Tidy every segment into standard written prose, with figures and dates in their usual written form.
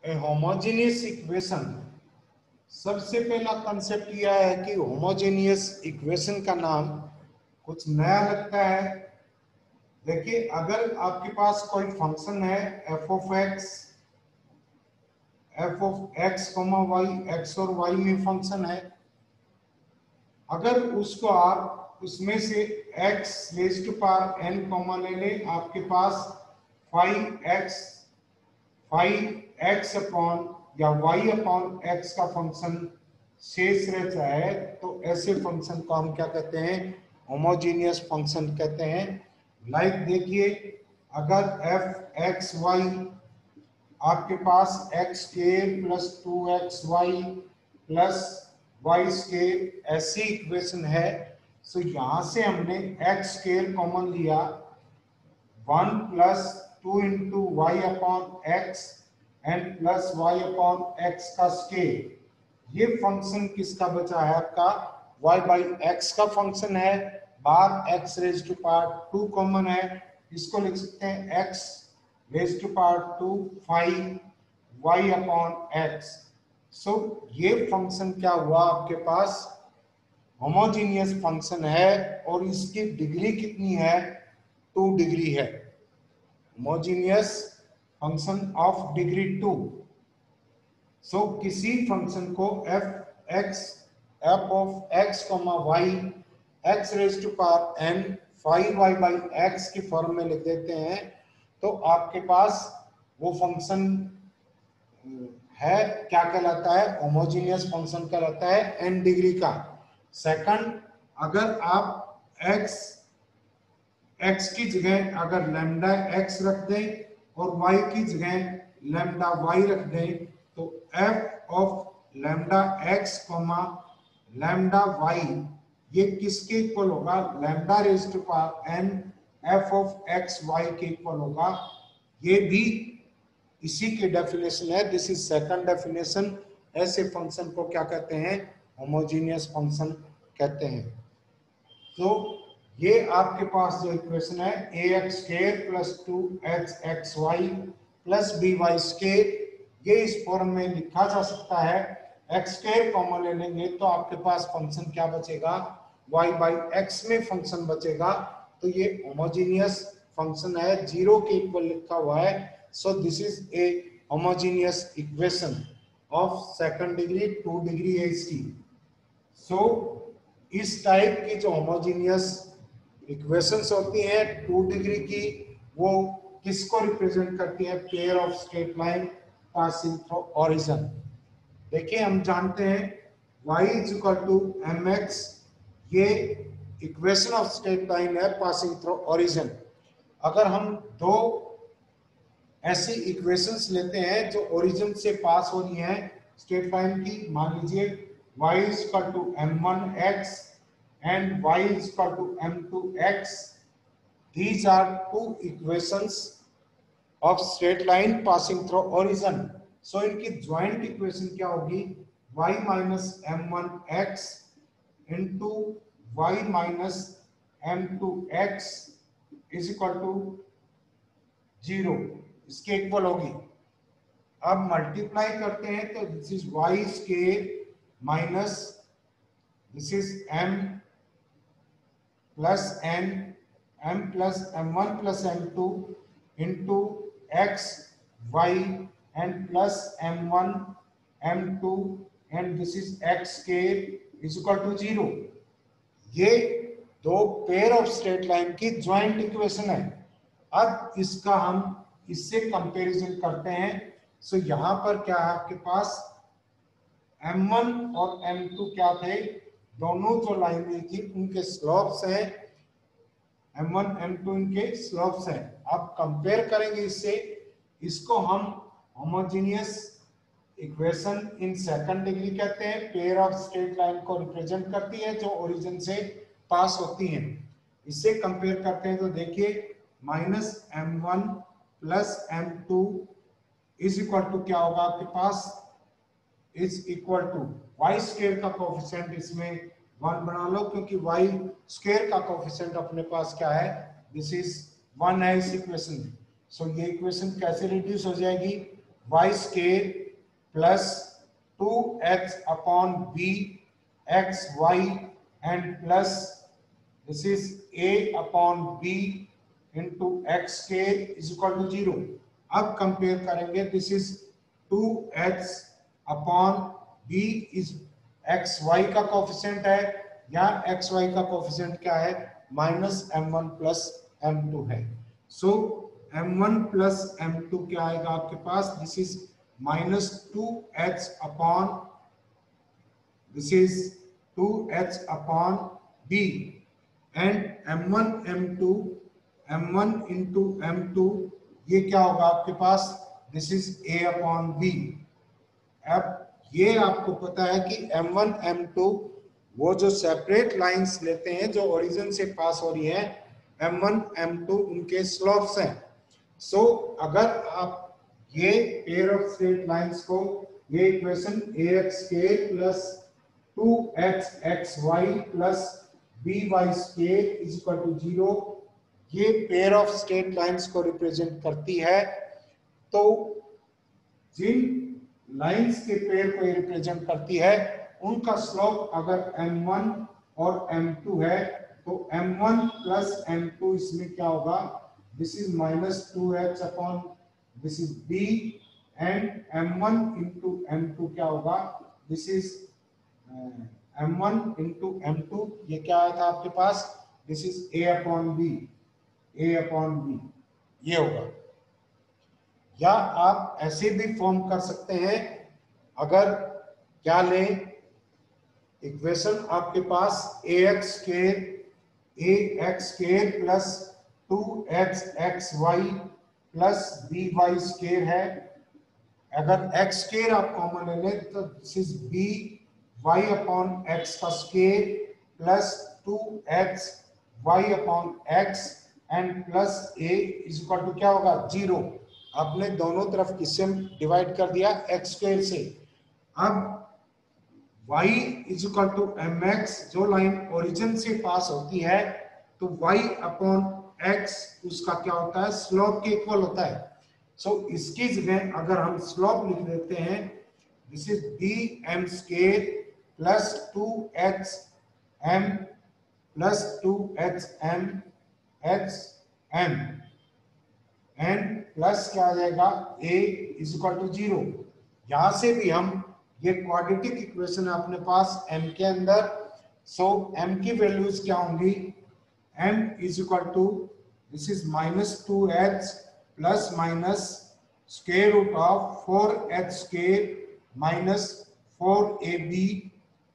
ए homogeneous equation, सबसे पहला concept यह है कि होमोजेनियस इक्वेशन का नाम कुछ नया लगता है। देखिए, अगर आपके पास कोई फंक्शन है F of X comma Y, X और वाई में फंक्शन है, अगर उसको आप उसमें से x raise to power n comma ले लें, आपके पास 5x अपॉन या y अपॉन x का फंक्शन शेष रहता है, तो ऐसे फंक्शन को हम क्या कहते हैं? होमोजेनियस फंक्शन कहते हैं। लाइक देखिए, अगर f x y आपके पास x square plus 2xy plus Y square ऐसी इक्वेशन है, तो यहां से हमने x स्क्वायर कॉमन लिया, 1 plus 2 into y upon x and plus y upon x का स्क्वायर। ये फंक्शन किसका बचा है? आपका y बाई एक्स का फंक्शन है। बाहर x raise to power 2 common है, इसको लिख सकते हैं x raise to power 2 5 y upon x. So ये फंक्शन क्या हुआ? आपके पास होमोजेनियस फंक्शन है और इसकी डिग्री कितनी है? 2 डिग्री है। Homogeneous function of degree 2। So किसी फंक्शन को F of X comma Y X raise to power n 5y by X की फॉर्म में लिख देते हैं, तो आपके पास वो फंक्शन है, क्या कहलाता है? होमोजेनियस फंक्शन कहलाता है n डिग्री का। सेकंड, अगर आप x की जगह अगर लैम्डा x रख दें और y की जगह लैम्डा y रख दें, तो f of lambda x comma lambda y ये किसके इक्वल होगा? Lambda raise to power n f of x y के इक्वल होगा। ये भी इसी की डेफिनेशन है। This is second definition. ऐसे फंक्शन को क्या कहते हैं? होमोजेनियस फंक्शन कहते हैं। तो ये आपके पास जो इक्वेशन है ax square plus 2xxy plus by square, ये इस फॉर्म में लिखा जा सकता है। x स्क्वायर कॉमन ले लेंगे तो आपके पास फंक्शन क्या बचेगा? y बाई एक्स में फंक्शन बचेगा। तो ये होमोजेनियस फंक्शन है, 0 के इक्वल लिखा हुआ है। So this is a homogeneous equation of second degree, 2 degree है इसकी। सो इस टाइप की जो होमोजेनियस इक्वेशंस होती हैं 2 डिग्री की, वो किसको रिप्रेजेंट करती है? Pair of straight line passing through origin. देखिए, हम जानते हैं y is equal to mx, ये इक्वेशन ऑफ स्ट्रेट लाइन है पासिंग थ्रू ओरिजिन। अगर हम दो ऐसी इक्वेशंस लेते हैं जो ओरिजिन से पास हो रही हैं स्ट्रेट लाइन की, मान लीजिए y is equal to m1x and y is equal to m2x. These are two equations of straight line passing through origin. So इनकी joint equation क्या होगी? y minus m1x into y minus m2x is equal to 0, इसके equal होगी। अब multiply करते हैं तो this is y square minus this is m plus n, m plus m1 plus m2 into x y and plus m1 m2 and this is x square is equal to 0। ये दो pair of straight line की joint equation है। अब इसका हम इससे comparison करते हैं। सो यहां पर क्या है? आपके पास m1 और m2 क्या थे? दोनों जो लाइनें थी उनके स्लोप्स हैं, m1 m2 इनके स्लोप्स हैं। अब कंपेयर करेंगे इससे, इसको हम homogeneous equation in second degree कहते हैं। पेयर ऑफ स्ट्रेट लाइन को रिप्रेजेंट करती है जो ओरिजिन से पास होती हैं। इससे कंपेयर करते हैं तो देखिए, minus m1 plus m2 is equal to क्या होगा? आपके पास is equal to y square का कोफिशिएंट इसमें 1 बना लो, क्योंकि y स्क्वायर का कोफिशिएंट अपने पास क्या है? दिस इज 1 है इस इक्वेशन में। सो ये इक्वेशन कैसे रिड्यूस हो जाएगी? Y square plus 2x upon b X Y and plus this is a upon b into X square is equal to 0। अब कंपेयर करेंगे, this is 2x upon b is X Y का coefficient है, या x Y का coefficient क्या है, minus m1 plus m2 है। सो m1 plus m2 क्या आएगा आपके पास, this is minus 2h upon this is 2h upon b and m1 m2 m1 into m2 ये क्या होगा आपके पास, this is a upon b। अब ये आपको पता है कि m1 m2 वो जो सेपरेट लाइंस लेते हैं जो ओरिजिन से पास हो रही है, m1 m2 उनके स्लोप्स हैं। सो अगर आप ये पेयर ऑफ स्ट्रेट लाइंस को, ये equation ax square plus 2xxy plus by square is equal to 0, ये पेयर ऑफ स्ट्रेट लाइंस को रिप्रेजेंट करती है। तो जिन लाइंस के पेयर को ये रिप्रेजेंट करती है उनका स्लोप अगर m1 और m2 है तो m1 प्लस m2 इसमें क्या होगा, this is minus 2h upon this is b and m1 into m2 क्या होगा, this is m1 into m2 ये क्या आया था आपके पास, this is a upon b ये होगा। या आप ऐसे भी फॉर्म कर सकते हैं, अगर क्या लें इक्वेशन आपके पास ax square plus 2xxy plus by square है। अगर x स्क्वायर आप कॉमन ले लें तो this is b y upon x का square plus 2x y upon x and plus a is equal to क्या होगा, 0। आपने दोनों तरफ किससे डिवाइड कर दिया, x स्क्वायर से। अब y is equal to mx, जो लाइन ओरिजिन से पास होती है तो y अपॉन x उसका क्या होता है, स्लोप के इक्वल होता है। सो इसकी जगह अगर हम स्लोप लिख देते हैं, this is bm square plus 2xm plus 2xm xm and plus क्या आ जाएगा, a इज इक्वल टू 0। यहां से भी हम, ये क्वाड्रेटिक इक्वेशन है अपने पास m के अंदर। सो m की वैल्यूज क्या होंगी, m is equal to this is minus 2h plus minus square root of 4h square minus 4ab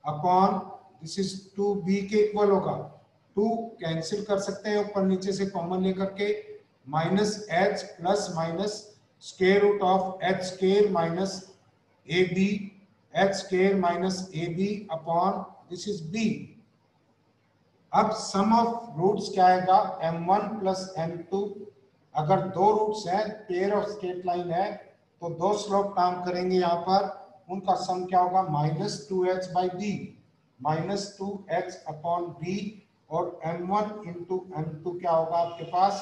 upon this is 2b के इक्वल होगा। 2 कैंसिल कर सकते हैं ऊपर नीचे से कॉमन लेकर के, minus h plus minus square root of h square minus ab h square minus ab upon this is b। अब सम ऑफ रूट्स क्या आएगा, m1 प्लस m2। अगर दो रूट्स हैं, पेयर ऑफ स्ट्रेट लाइन है, तो दो स्लोप काम करेंगे यहाँ पर, उनका सम क्या होगा, minus 2h by b, minus 2h upon b और m1 इंटू m2 क्या होगा आपके पास,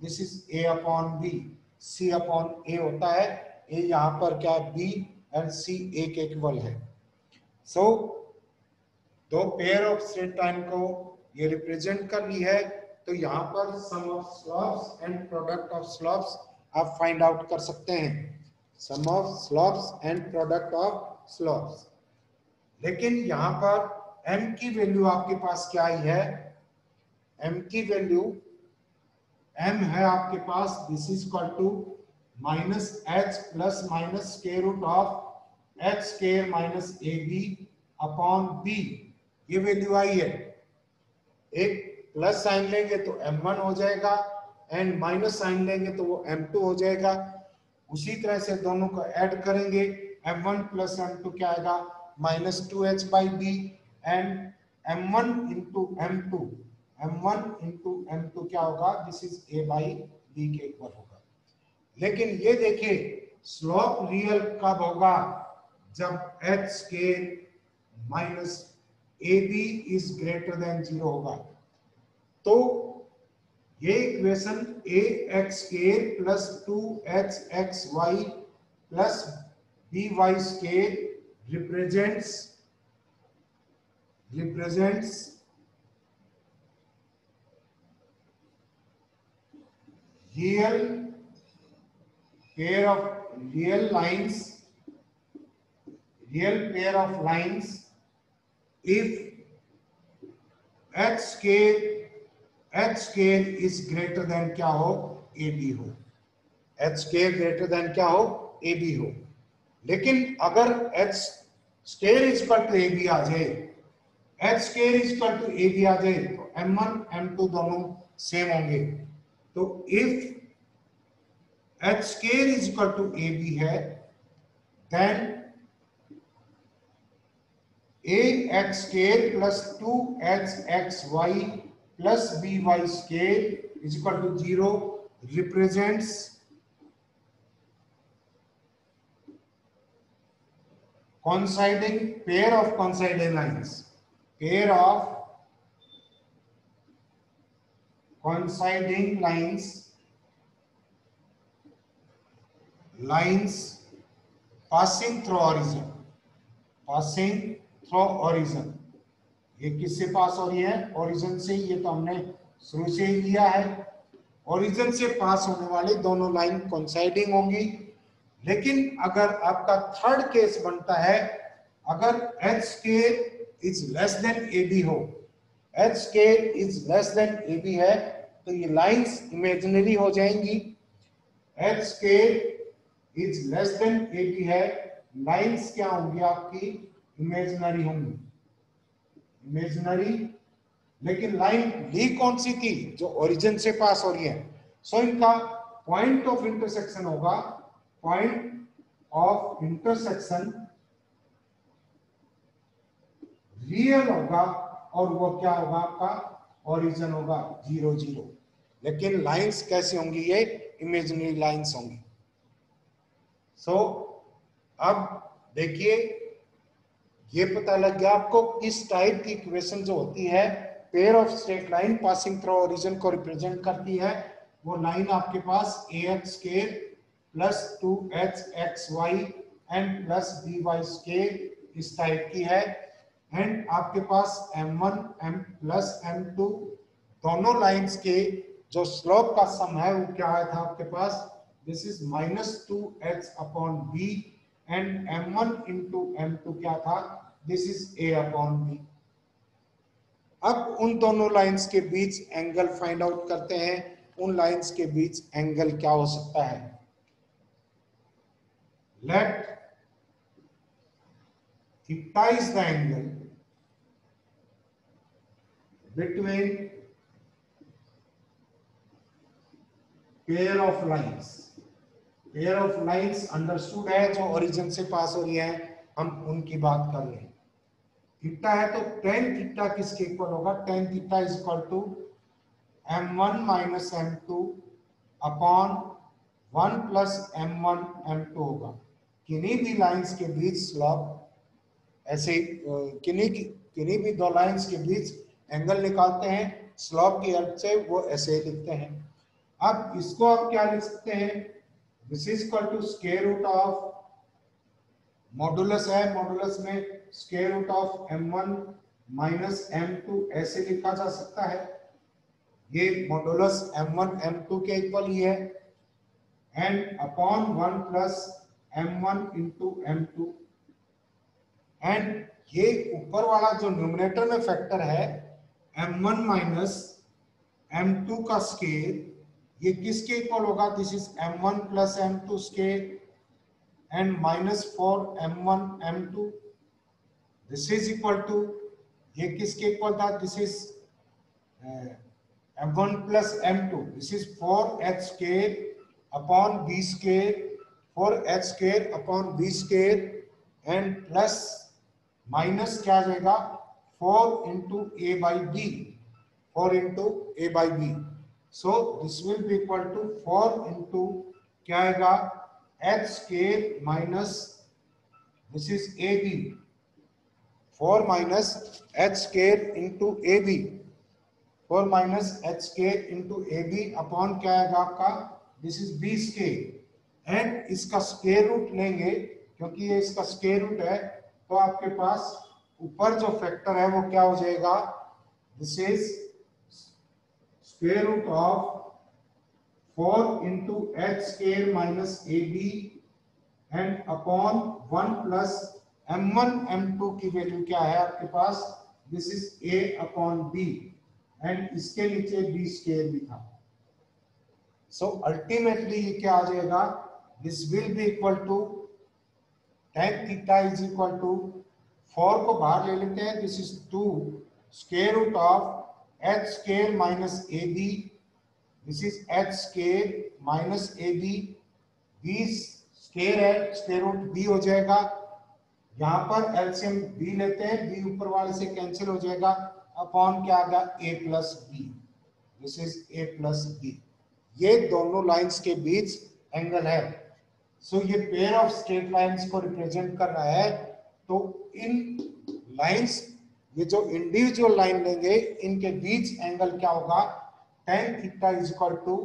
this is a upon b, c upon a होता है। a यहाँ पर क्या है, b एंड c a के इक्वल है। सो दो पेयर ऑफ स्ट्रेट लाइन को ये रिप्रेजेंट कर ली है, तो यहाँ पर sum of slopes and product of slopes आप फाइंड आउट कर सकते हैं, sum of slopes and product of slopes. लेकिन यहाँ पर m की वैल्यू आपके पास क्या आई है, m की वैल्यू m है आपके पास, this is equal to minus h plus minus square root of h square minus ab upon b, ये वैल्यू आई है। एक प्लस साइन लेंगे तो m1 हो जाएगा एंड माइनस साइन लेंगे तो वो m2 हो जाएगा। उसी तरह से दोनों को ऐड करेंगे, m1 प्लस m2 क्या आएगा, minus 2h by b and m1 into m2, m1 into m2 क्या होगा, this is a by b के इक्वल होगा। लेकिन ये देखिए स्लोप रियल कब होगा, जब h square minus ab is greater than 0 होगा। तो ये equation ax square plus 2hxy plus by scale represents real pair of real pair of lines if h scale is greater than क्या हो, AB हो, h scale greater than क्या हो, AB हो। लेकिन अगर h scale is equal to AB आ जाए, h scale is equal to AB आ जाए तो M1 M2 दोनों सेम होंगे। तो if h scale is equal to AB है, then ax scale plus 2xy plus by scale is equal to 0 represents pair of coinciding lines, lines passing through origin। ये किससे पास हो रही है, ओरिजिन से। ये तो हमने शुरू से ही लिया है, ओरिजिन से पास होने वाली दोनों लाइन कोइंसाइडिंग होंगी। लेकिन अगर आपका थर्ड केस बनता है, अगर h scale is less than AB हो, h scale is less than AB है तो ये लाइंस इमेजिनरी हो जाएंगी। h scale is less than AB है, लाइंस क्या होंगी आपकी, इमेजिनरी होंगी, इमेजिनरी। लेकिन लाइन ली कौन सी थी, जो ओरिजिन से पास हो रही है। सो इनका पॉइंट ऑफ इंटरसेक्शन होगा, पॉइंट ऑफ इंटरसेक्शन रियल होगा और वो क्या होगा आपका, ओरिजिन होगा 0 0। लेकिन लाइंस कैसी होंगी, ये इमेजिनरी लाइंस होंगी। सो अब देखिए, ये पता लग गया आपको किस टाइप की इक्वेशन जो होती है pair of straight line passing through origin को रिप्रेजेंट करती है। वो लाइन आपके पास ax scale plus 2hxy and plus by scale इस टाइप की है। एंड आपके पास m1 m प्लस m2 दोनों लाइंस के जो स्लोप का सम है वो क्या आया था आपके पास, this is -2h upon b and m1 into m2 क्या था, this is a upon b। अब उन दोनों लाइंस के बीच एंगल फाइंड आउट करते हैं। उन लाइंस के बीच एंगल क्या हो सकता है, let theta is the angle between pair of lines understood है, जो ओरिजिन से पास हो रही है, हम उनकी बात कर रहे हैं। थीटा है तो tan थीटा किसके इक्वल होगा, tan theta is equal to m1 minus m2 upon 1 plus m1 m2 होगा। किन्हीं भी लाइंस के बीच स्लोप ऐसे, किन्हीं भी दो लाइंस के बीच एंगल निकालते हैं स्लोप की हेल्प से, वो ऐसे लिखते हैं। अब इसको आप क्या लिख सकते हैं, this is equal to square root of, modulus है, मॉडुलस में square root of m1 minus m2 ऐसे लिखा जा सकता है। ये मॉडुलस m1 m2 के इक्वल ही है and upon 1 plus m1 into m2। And ये ऊपर वाला जो न्यूमरेटर में फैक्टर है m1 माइनस m2 का स्केल, ये किसके इक्वल होगा, this is m1 plus m2 square and minus 4 m1 m2, this is equal to, ये किसके इक्वल था, this is m1 plus m2, this is 4h square upon b square, 4h square upon b square and plus minus क्या आ जाएगा 4 into a by b, 4 into a by b। So this will be equal to 4 into क्या आएगा h square minus this is ab, 4 minus h scale into ab, 4 minus h scale into ab upon क्या आएगा आपका, this is b square, and इसका square root लेंगे, क्योंकि ये इसका स्क्वायर रूट है, तो आपके पास ऊपर जो फैक्टर है वो क्या हो जाएगा, this is square root of 4 into h square minus a b and upon 1 plus m1 m2 की वैल्यू क्या है आपके पास, this is a upon b and इसके नीचे b स्क्वायर भी था। सो अल्टीमेटली ये क्या आ जाएगा, this will be equal to tan theta is equal to 4 को बाहर ले लेते हैं, this is 2 square root of h square minus a b, this is h square minus a b, b square है, स्क्वायर रूट b हो जाएगा, यहाँ पर एलसीएम b लेते हैं, b ऊपर वाले से कैंसिल हो जाएगा, अपॉन क्या आ गया a plus b, this is a plus b. ये दोनों लाइंस के बीच एंगल है। सो ये पेयर ऑफ स्ट्रेट लाइंस को रिप्रेजेंट कर रहा है। तो इन लाइंस, ये जो इंडिविजुअल लाइन लेंगे, इनके बीच एंगल क्या होगा, tan theta is equal to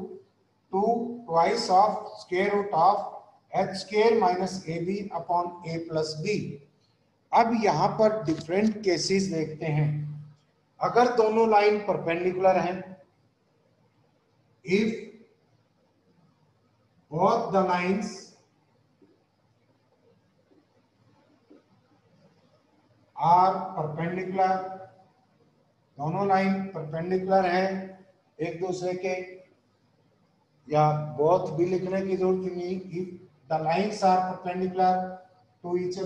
2 twice of square root of h square minus a b upon a plus b. अब यहां पर डिफरेंट केसेस देखते हैं। अगर दोनों लाइन परपेंडिकुलर हैं, if both the lines are perpendicular, दोनों लाइन परपेंडिकुलर हैं एक दूसरे के, या बोथ भी लिखने की जरूरत नहीं, if the lines are perpendicular to each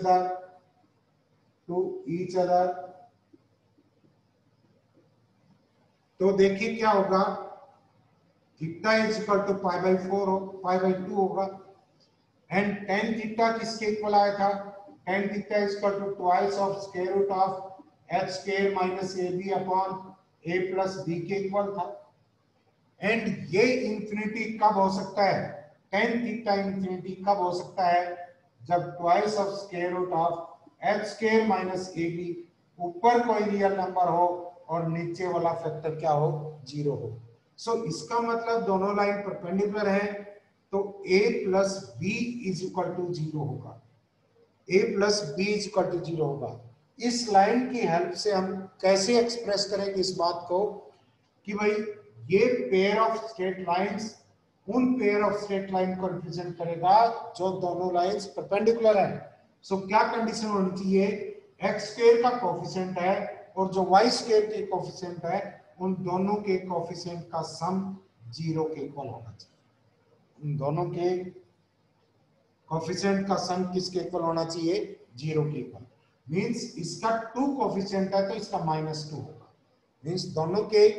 other, तो देखिए क्या होगा, theta is equal to pi by 4 हो, पाई बाई 2 होगा, एंड tan थीटा किसके इक्वल आया था, tan theta is equal to twice of square root of h square minus a b upon a plus b के equal था। And ये infinity कब हो सकता है, tan थीटा इंफिनिटी कब हो सकता है, जब twice of square root of h square minus a b ऊपर कोई रियल नंबर हो और नीचे वाला फैक्टर क्या हो, 0 हो। सो इसका मतलब दोनों लाइन परपेंडिकुलर है, तो a plus b is equal to 0 होगा, a plus b is equal to 0 होगा। इस लाइन की हेल्प से हम कैसे एक्सप्रेस करेंगे इस बात को, कि भाई ये पेयर ऑफ स्ट्रेट लाइंस उन पेयर ऑफ स्ट्रेट लाइन को रिप्रेजेंट करेगा जो दोनों लाइंस परपेंडिकुलर है। सो क्या कंडीशन होनी चाहिए, एक्स स्क्वायर का कोफिशिएंट है और जो वाई स्क्वायर के कोफिशिएंट है, उन दोनों के कोफिशिएंट का सम 0 के इक्वल होना चाहिए। उन दोनों के कोफिशिएंट का सम किसके इक्वल होना चाहिए, 0 के इक्वल। मींस इसका 2 कोफिशिएंट है तो इसका -2 होगा। मींस दोनों के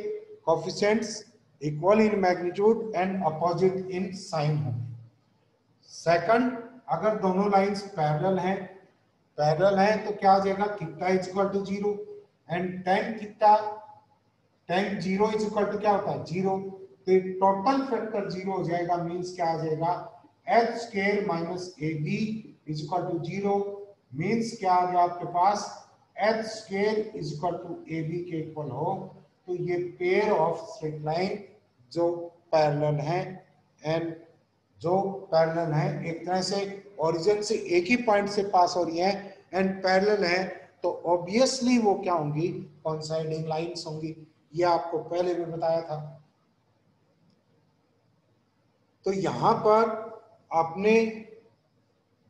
coefficients equal in magnitude and opposite in sign होंगे। सेकंड, अगर दोनों लाइंस पैरेलल हैं तो क्या आ जाएगा, theta is equal to 0 and tan theta, tan 0 is equal to क्या होता है, 0, तो टोटल फैक्टर 0 हो जाएगा। मींस क्या आ जाएगा, h square minus a b is equal to 0। Means क्या आ गया आपके पास, h square is equal to a b के इक्वल हो। तो ये पेयर ऑफ स्ट्रेट लाइन जो पैरेलल हैं, एंड जो पैरेलल हैं, एक तरह से ओरिजिन से एक ही पॉइंट से पास हो रही हैं एंड पैरेलल है, तो ऑब्वियसली वो क्या होंगी, कोइंसाइडिंग लाइंस होंगी। ये आपको पहले भी बताया था। तो यहां पर आपने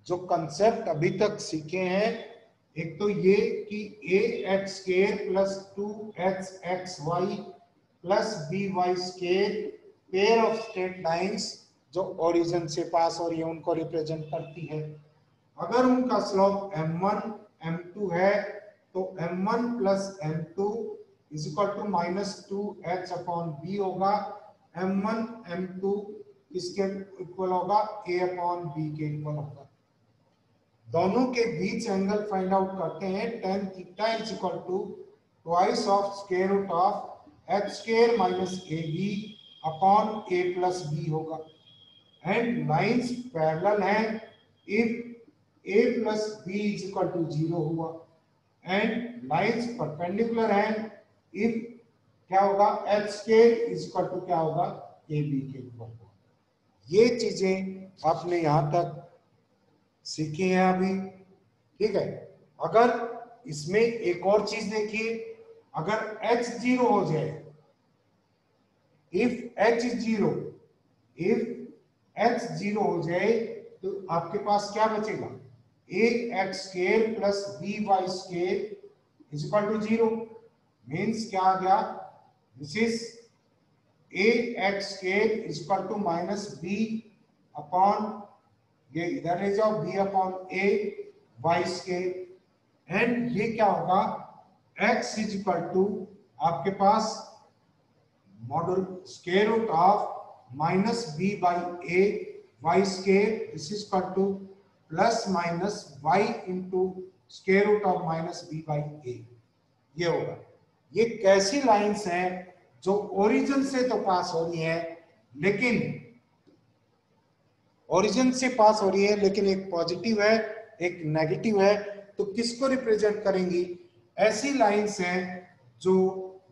जो कंसेप्ट अभी तक सीखे हैं, एक तो ये कि a x square plus 2xxy plus by square pair of straight lines जो ओरिजिन से पास हो रही है उनको रिप्रेजेंट करती है। अगर उनका स्लोप m1 m2 है तो m1 plus m2 is equal to -2h upon b होगा। m1 m2 इसके इक्वल होगा a अपॉन b के इक्वल होगा। दोनों के बीच एंगल फाइंड आउट करते हैं, tan theta is equal to twice of square root of h square minus a b upon a plus b होगा। एंड लाइंस पैरेलल हैं if a plus b is equal to 0 हुआ, and lines perpendicular हैं if क्या होगा, h square is equal to क्या होगा, ab के equal होगा। ये चीजें आपने यहां तक सीखी हैं अभी, ठीक है। अगर इसमें एक और चीज देखिए, अगर h 0 हो जाए, इफ h 0, इफ h 0 हो जाए तो आपके पास क्या बचेगा, a x square plus b y square is equal to 0। Means क्या आ गया, this is a x square is equal to minus b upon, ये इधर ले जाओ, b upon a y square, and ये क्या होगा, x इज इक्वल टू आपके पास model square root of minus b by a y square, this is equal to plus minus y into square root of minus b by a, ये होगा। ये कैसी lines हैं जो ओरिजिन से तो पास हो रही है, लेकिन ओरिजिन से पास हो रही है लेकिन एक पॉजिटिव है एक नेगेटिव है, तो किसको रिप्रेजेंट करेंगी, ऐसी लाइंस हैं जो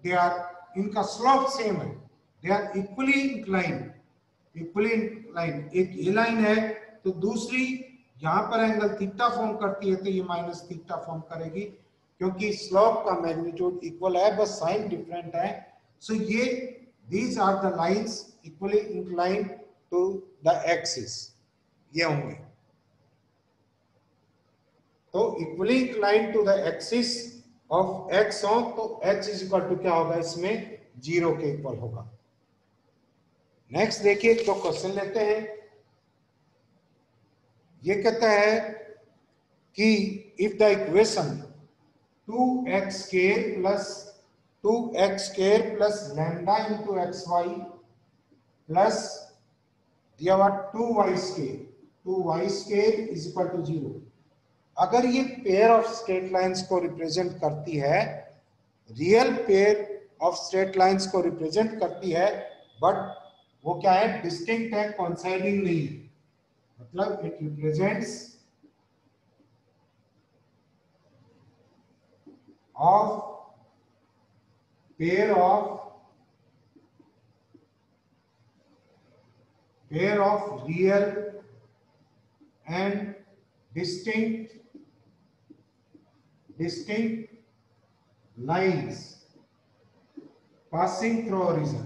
दे आर, इनका स्लोप सेम है, दे आर इक्वली इंक्लाइंड, इक्वली इंक्लाइंड। एक ये लाइन है तो दूसरी यहां पर एंगल थीटा फॉर्म करती है, तो ये माइनस थीटा फॉर्म करेगी, क्योंकि स्लोप का मैग्नीट्यूड इक्वल है, बस साइन डिफरेंट है। सो ये these are the lines equally inclined to the axis, ये होंगे। तो equally inclined to the axis of x हो तो h इज इक्वल टू क्या होगा, इसमें 0 के इक्वल होगा। नेक्स्ट देखिए, तो क्वेश्चन लेते हैं। ये कहता है कि if the equation 2x square plus 2x square plus lambda into x y plus दिया हुआ 2y square, 2y square is equal to 0, अगर ये पेयर ऑफ स्ट्रेट लाइंस को रिप्रेजेंट करती है, real pair of straight lines को represent करती है, बट वो क्या है, डिस्टिंक्ट है, कोइंसाइडिंग नहीं है, मतलब it represents of pair of real and distinct lines passing through origin,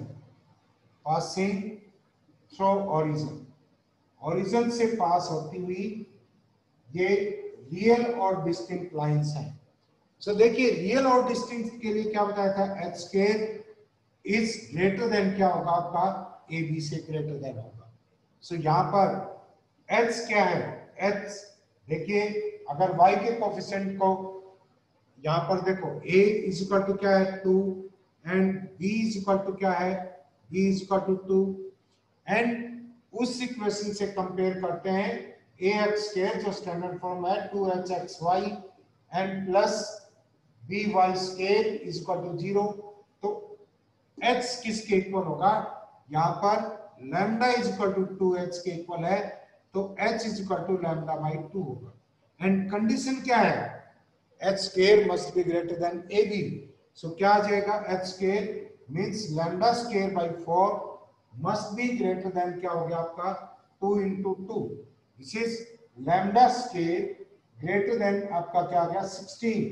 origin से पास होती हुई ये रियल और डिस्टिंक्ट लाइंस हैं। सो देखिए, रियल और डिस्टिंक्ट के लिए क्या बताया था, h square is greater than क्या होगा आपका, ए बी से ग्रेटर देन होगा। सो यहाँ पर h क्या है, h देखिए, अगर y के कोफिशिएंट को यहां पर देखो, a इज इक्वल टू क्या है 2 and b is equal to क्या है, b is equal to 2, and उस इक्वेशन से कंपेयर करते हैं ax स्क्वायर जो स्टैंडर्ड फॉर्म है 2hxy and plus by square is equal to 0, तो h किसके इक्वल होगा, यहां पर lambda is equal to 2h के इक्वल है, तो h is equal to lambda by 2 होगा। एंड कंडीशन क्या है, h square must be greater than ab, so क्या आ जाएगा, h square means lambda square by 4 must be greater than क्या हो गया आपका 2 into 2, this is lambda square greater than आपका क्या आ गया 16,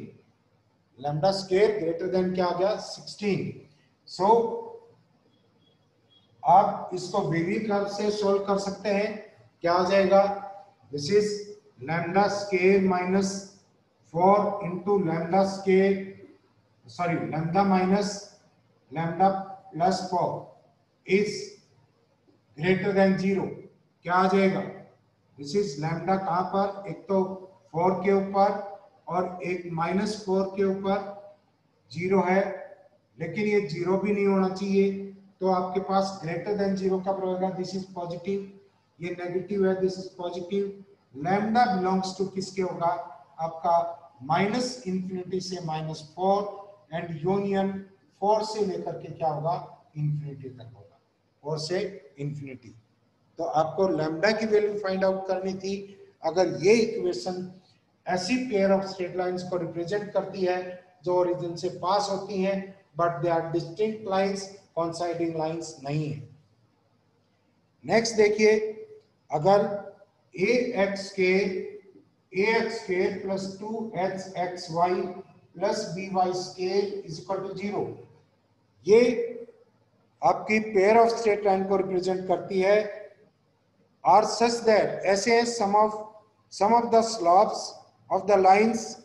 लैम्डा स्क्वायर ग्रेटर देन क्या आ गया 16। सो आप इसको वेरी कर्व से सोल्व कर सकते हैं, क्या आ जाएगा, this is lambda square minus 4 into lambda square, sorry lambda minus lambda plus 4 is greater than 0, क्या आ जाएगा, दिस इज लैम्डा कहां पर, एक तो 4 के ऊपर और एक माइनस 4 के ऊपर 0 है, लेकिन ये 0 भी नहीं होना चाहिए, तो आपके पास ग्रेटर देन 0 कब रहेगा, दिस इज पॉजिटिव, ये नेगेटिव है, this is positive, lambda belongs to किसके होगा आपका माइनस इंफिनिटी से -4 एंड यूनियन 4 से लेकर के क्या होगा इंफिनिटी तक होगा, 4 से इंफिनिटी। तो आपको लैम्डा की वैल्यू फाइंड आउट करनी थी। अगर ये इक्वेशन ऐसी पेयर ऑफ स्ट्रेट लाइंस को रिप्रेजेंट करती है जो ओरिजिन से पास होती हैं but they are distinct lines, coinciding lines नहीं है। नेक्स्ट देखिए, अगर ax square plus 2hxy plus by square is equal to 0, ये आपकी पेयर ऑफ स्ट्रेट लाइन को रिप्रेजेंट करती है। आर सच दैट, ऐसे sum of the slopes of the lines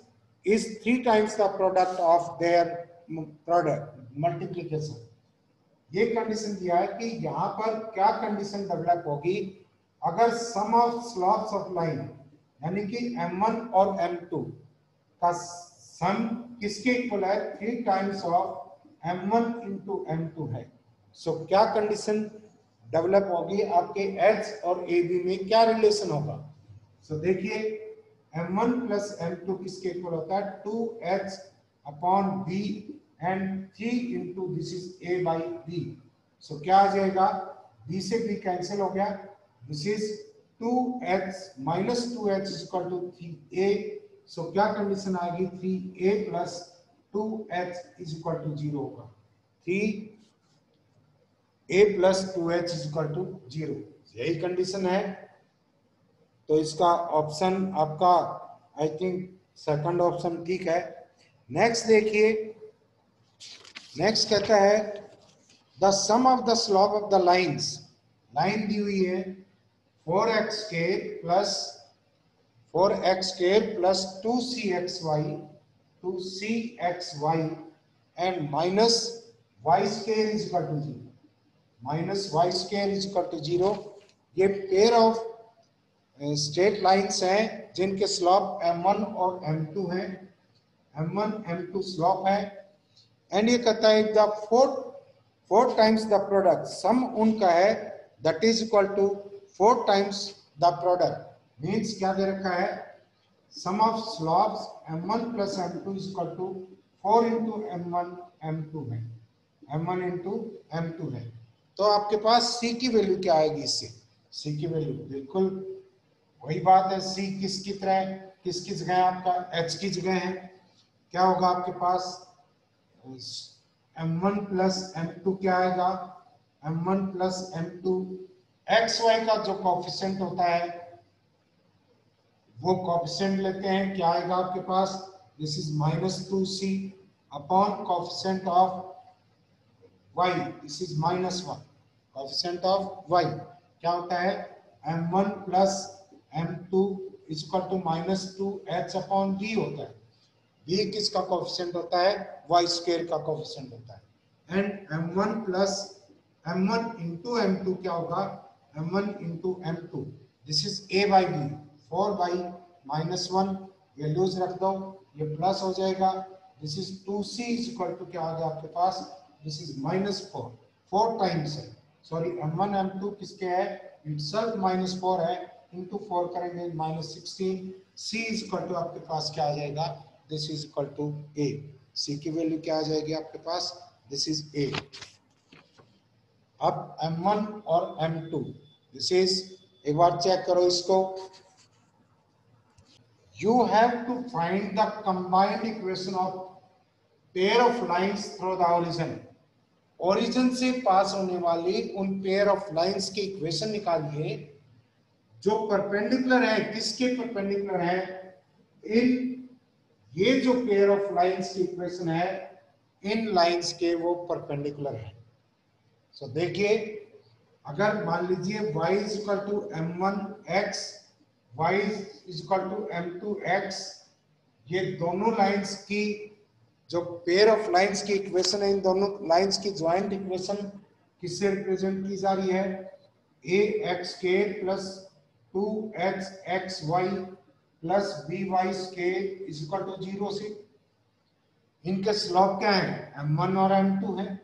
is 3 times the product of their product multiplication. ये condition दिया है कि यहाँ पर क्या कंडीशन डेवलप होगी अगर सम ऑफ स्लॉप्स ऑफ लाइन यानी कि m1 और m2 का सम किसके इक्वल है, 3 times of m1 into m2 है। सो क्या कंडीशन डेवलप होगी, आपके h और ab में क्या रिलेशन होगा। सो देखिए, m1 प्लस m2 किसके इक्वल होता है, 2h upon b and 3 into this is a by b। So क्या आ जाएगा, b से b कैंसिल हो गया, this is 2h minus 2h is equal to 3a। So क्या कंडीशन आएगी, 3a plus 2h is equal to 0 होगा, 3a plus 2h is equal to 0, यही कंडीशन है। तो इसका ऑप्शन आपका आई थिंक सेकंड ऑप्शन ठीक है। नेक्स्ट देखिए, नेक्स्ट कहता है the sum of the slope of the lines, line दी हुई है 4x square plus 2cxy and minus y square is equal to 0, minus y square is equal to 0। ये pair of straight lines हैं जिनके slope m1 और m2 हैं, m1 m2 slope है। And ये कहता है the four times the product, sum उनका है that is equal to 4 times the product. Means क्या दे रखा है, sum of slopes m1 plus m2 is equal to 4 into m1 m2 है, m1 इंटू m2 है। तो आपके पास c की वैल्यू क्या आएगी, इससे c की वैल्यू बिल्कुल वही बात है, c किसकी तरह, किसकी जगह आपका h की जगह है, क्या होगा आपके पास m1 प्लस m2 क्या आएगा, m1 प्लस m2 xy का जो कोफिशिएंट होता है वो कोफिशिएंट लेते हैं, क्या आएगा आपके पास, this is minus 2c upon coefficient of y, this is minus 1, coefficient of y क्या होता है, m1 plus m2 is equal to minus 2h upon v होता है। v किसका कोफिशिएंट होता है, y स्क्वायर का कोफिशिएंट होता है। And m1 plus m1 into m2 क्या होगा, m1 into m2, this is a by b, 4 by minus 1, values रख दो, ये प्लस हो जाएगा, this is 2c is equal to क्या आ गया आपके पास, दिस इज माइनस 4 टाइम्स है, सॉरी m1 m2 किसके है, इटसेल्फ माइनस 4 है, इंटू 4 करेंगे minus 16, c is equal to आपके पास क्या आ जाएगा, this is equal to a, c की वैल्यू क्या आ जाएगी आपके पास, दिस इज a। अब m1 और m2 दिस इज, एक बार चेक करो इसको, you have to find the combined equation of pair of lines through the origin. Origin से पास होने वाली उन पेयर ऑफ लाइंस की इक्वेशन निकालिए जो परपेंडिकुलर है, किसके परपेंडिकुलर है, इन ये जो पेयर ऑफ लाइंस की इक्वेशन है इन लाइंस के वो परपेंडिकुलर है। सो देखिए, अगर मान लीजिए y is equal to m1x, y is equal to m2x, ये दोनों लाइंस की जो पेयर ऑफ लाइंस की इक्वेशन है, इन दोनों लाइंस की ज्वाइंट इक्वेशन किससे रिप्रेजेंट की जा रही है, ax square plus 2xy plus by square is equal to 0 से। इनके स्लॉप क्या है, m1 और m2 है,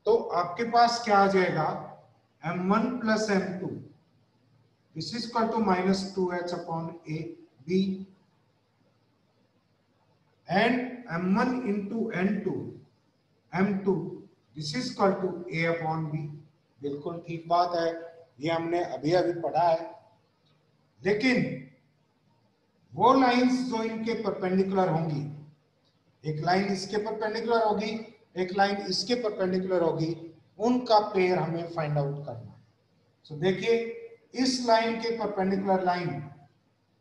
तो आपके पास क्या आ जाएगा, m1 plus m2 this is equal to minus 2h upon a b and m1 into m2 this is equal to a upon b। बिल्कुल ठीक बात है, ये हमने अभी अभी पढ़ा है। लेकिन वो लाइंस जो इनके परपेंडिकुलर होंगी, एक लाइन इसके परपेंडिकुलर होगी, एक लाइन इसके परपेंडिकुलर होगी, उनका पेयर हमें फाइंड आउट करना है। सो देखिए इस लाइन के परपेंडिकुलर लाइन,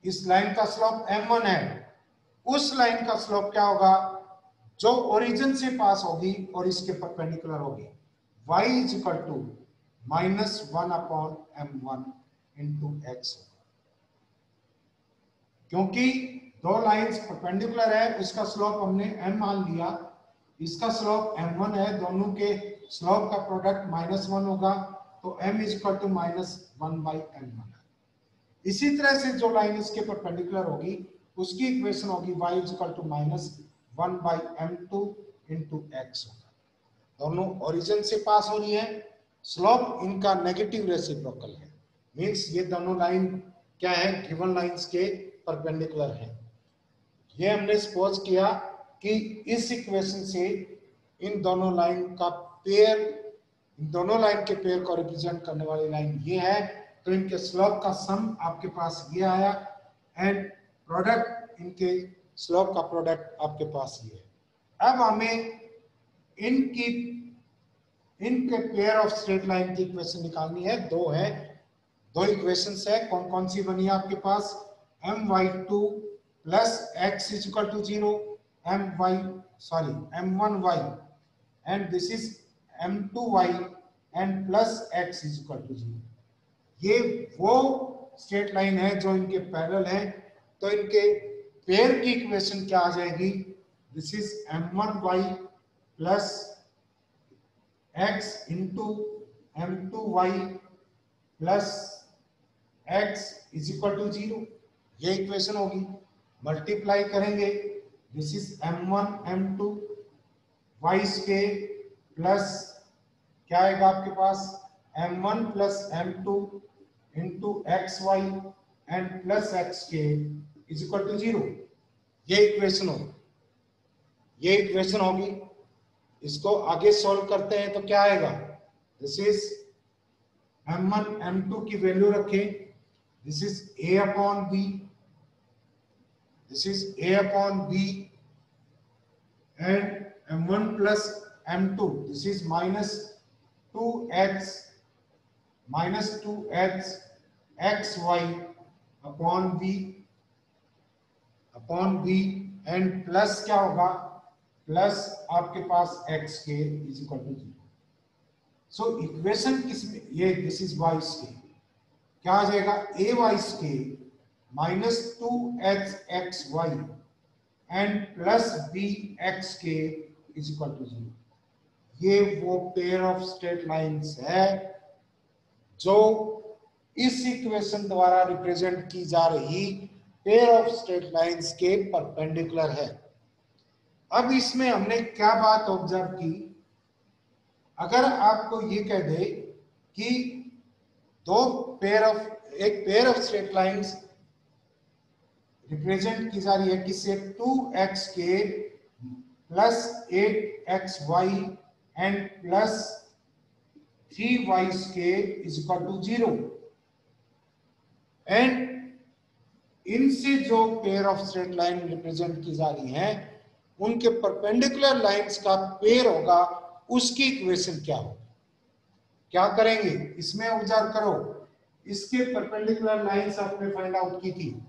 इस लाइन का स्लोप m1 है, उस लाइन का स्लोप क्या होगा जो ओरिजिन से पास होगी और इसके परपेंडिकुलर होगी, y is equal to -1/m1 into x। क्योंकि दो लाइंस परपेंडिकुलर है, उसका स्लोप हमने m मान लिया, इसका स्लोप m1 है, दोनों के स्लोप का प्रोडक्ट -1 होगा, तो m is equal to -1/m1। इसी तरह से जो लाइन इसके परपेंडिकुलर होगी उसकी इक्वेशन होगी y is equal to -1/m2 into x होगा। दोनों ओरिजिन से पास हो रही है, स्लोप इनका नेगेटिव रेसिप्रोकल है, मींस ये दोनों लाइन क्या है, गिवन लाइंस के परपेंडिकुलर है। ये हमने सपोज किया कि इस इक्वेशन से इन दोनों लाइन का पेयर, इन दोनों लाइन के पेयर को रिप्रेजेंट करने वाली लाइन ये है, तो इनके स्लोप का सम आपके पास ये आया एंड प्रोडक्ट, इनके स्लोप का प्रोडक्ट आपके पास ये है। अब हमें इनके पेयर ऑफ स्ट्रेट लाइन की इक्वेशन निकालनी है। दो है, दो इक्वेशंस है, कौन कौन सी बनी है आपके पास, my2 plus x is equal to 0, m1y and this is m2y and plus x is equal to 0। ये वो स्ट्रेट लाइन है जो इनके पैरेलल है, तो इनके पेयर की इक्वेशन क्या आ जाएगी, this is m1y plus x into m2y plus x is equal to 0। ये इक्वेशन होगी, मल्टीप्लाई करेंगे, this is m1 m2 y square plus क्या आएगा आपके पास m1 plus m2 into xy and plus x के इज इक्वल टू 0। ये equation होगी, ये इक्वेशन होगी। इसको आगे सॉल्व करते हैं तो क्या आएगा, दिस इज m1 m2 की वैल्यू रखें, this is a upon b, this is a upon b and m1 plus m2, this is minus 2x xy upon b and plus क्या होगा, प्लस आपके पास x के is equal to 0। So equation किसमें, ये this is y square, क्या आ जाएगा ay square minus 2xy and plus bx is equal to 0। ये वो पेयर ऑफ स्ट्रेट लाइंस है जो इस इक्वेशन द्वारा रिप्रेजेंट की जा रही पेयर ऑफ स्ट्रेट लाइंस के परपेंडिकुलर है। अब इसमें हमने क्या बात ऑब्जर्व की, अगर आपको ये कह दे कि एक pair of straight lines represent की जा रही है किससे, 2x के plus 8xy and plus 3y के इज इक्वल टू 0 एंड इनसे जो pair of straight line represent की जा रही हैं उनके परपेंडिकुलर लाइंस का पेयर होगा, उसकी इक्वेशन क्या होगी। क्या करेंगे, इसमें ऑब्जर्व करो, इसके परपेंडिकुलर लाइंस आपने फाइंड आउट की थी,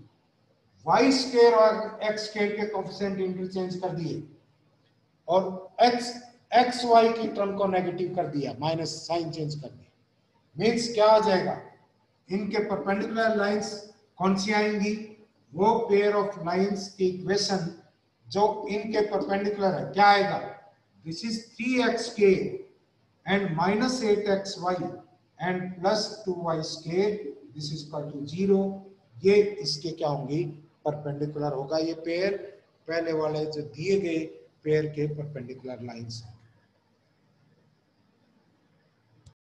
y स्क्वायर और x स्क्वायर के कोएफिशिएंट इंटरचेंज कर दिए और x y की टर्म को नेगेटिव कर दिया, माइनस साइन चेंज कर दिया, मींस क्या आ जाएगा, इनके परपेंडिकुलर लाइंस कौन सी आएंगी, वो पेयर ऑफ लाइंस की इक्वेशन जो इनके परपेंडिकुलर है क्या आएगा, this is 3x and minus 8xy and plus 2y square, this is equal to 0। ये इसके क्या होंगी, परपेंडिकुलर होगा ये पेयर, पहले वाले जो दिए गए पेयर के परपेंडिकुलर लाइंस।